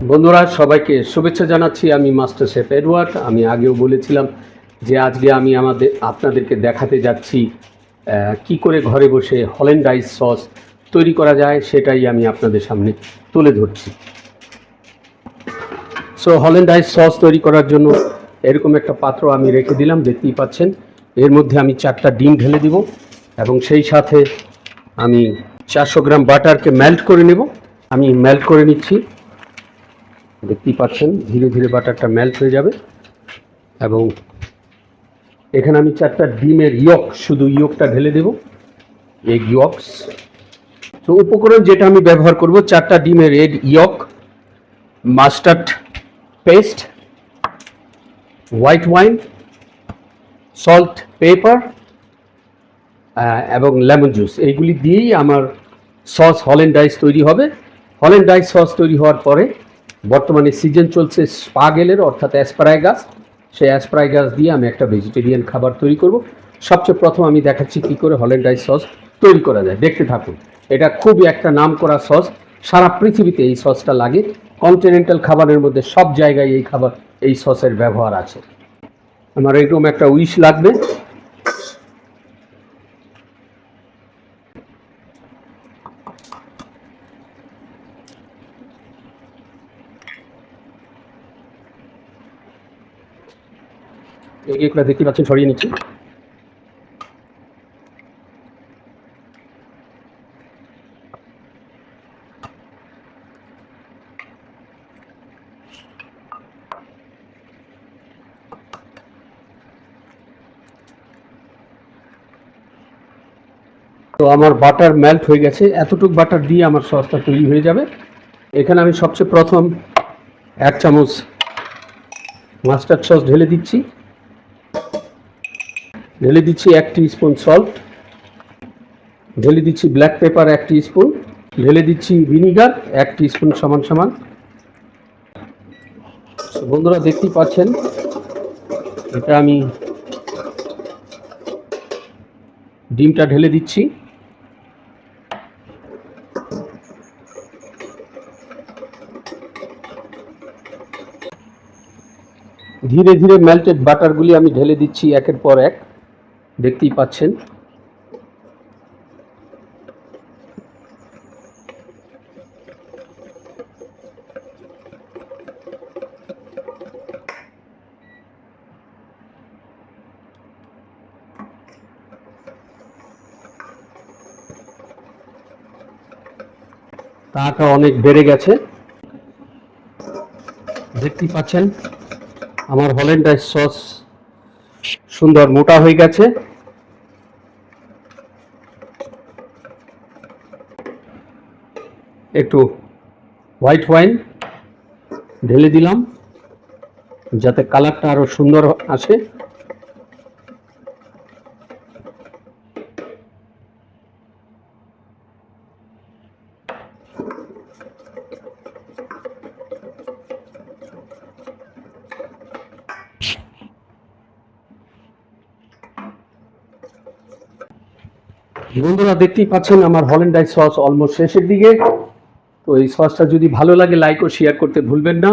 বন্ধুরা সবাইকে শুভেচ্ছা জানাচ্ছি। আমি মাস্টার শেফ এডওয়ার্ড। আমি আগেও বলেছিলাম যে আজকে আমি আপনাদেরকে দেখাতে যাচ্ছি কি করে ঘরে বসে হল্যান্ডাইজ সস তৈরি করা যায়, সেটাই আমি আপনাদের সামনে তুলে ধরছি। সো হল্যান্ডাইজ সস তৈরি করার জন্য এরকম একটা পাত্র আমি রেখে দিলাম, দেখতেই পাচ্ছেন। এর মধ্যে আমি 4টা ডিম ঢেলে দিব এবং সেই সাথে আমি 400 গ্রাম বাটারকে মেল্ট করে নেব। আমি মেল্ট করে নিচ্ছি, দেখতেই পাচ্ছেন ধীরে ধীরে বাটারটা মেল্ট হয়ে যাবে। এবং এখানে আমি 4টা ডিমের ইয়ক, শুধু ইয়কটা ঢেলে দেব, এগ ইয়কস। তো উপকরণ যেটা আমি ব্যবহার করব, 4টা ডিমের egg yolk, mustard paste, white wine, salt, pepper এবং লেমন জুস। এইগুলি দিয়েই আমার সস হল্যান্ডাইজ তৈরি হবে। হল্যান্ডাইজ সস তৈরি হওয়ার পরে বর্তমানে সিজন চলছে স্পাগেলের, অর্থাৎ অ্যাসপারাগাস। সেই অ্যাসপারাগাস দিয়ে আমি একটা ভেজিটেরিয়ান খাবার তৈরি করব। সবচেয়ে প্রথম আমি দেখাচ্ছি কী করে হল্যান্ডাইজ সস তৈরি করা যায়, দেখতে থাকুন। এটা খুবই একটা নাম করা সস, সারা পৃথিবীতে এই সসটা লাগে। কন্টিনেন্টাল খাবারের মধ্যে সব জায়গায় এই সসের ব্যবহার আছে। আমার এরকম একটা উইশ লাগবে। এগুলো দেখতে পাচ্ছেন, সরিয়ে নিচ্ছি। তো আমার বাটার মেল্ট হয়ে গেছে, এতটুকু বাটার দিয়ে আমার সসটা তৈরি হয়ে যাবে। এখানে আমি সবচেয়ে প্রথম 1 চামচ মাস্টার্ড সস ঢেলে দিচ্ছি। 1 টিস্পুন সল্ট, ঢেলে দিচ্ছি ব্ল্যাক পেপার 1 টিস্পুন, ঢেলে দিচ্ছি ভিনিগার 1 টিস্পুন সমান সমান। বন্ধুরা দেখতেই পাচ্ছেন, এটা আমি ডিমটা ঢেলে দিচ্ছি। ধীরে ধীরে মেল্টেড বাটারগুলি আমি ঢেলে দিচ্ছি একের পর এক, দেখতেই পাচ্ছেন। তাটা অনেক বেড়ে গেছে, দেখতেই পাচ্ছেন। আমার হল্যান্ডাইজ সস সুন্দর মোটা হয়ে গেছে। একটু হোয়াইট ওয়াইন ঢেলে দিলাম যাতে কালারটা আরো সুন্দর আসে। বন্ধুরা দেখতেই পাচ্ছেন আমার হল্যান্ডাইজ সস অলমোস্ট শেষের দিকে। তো এই সসটা যদি ভালো লাগে, লাইক ও শেয়ার করতে ভুলবেন না।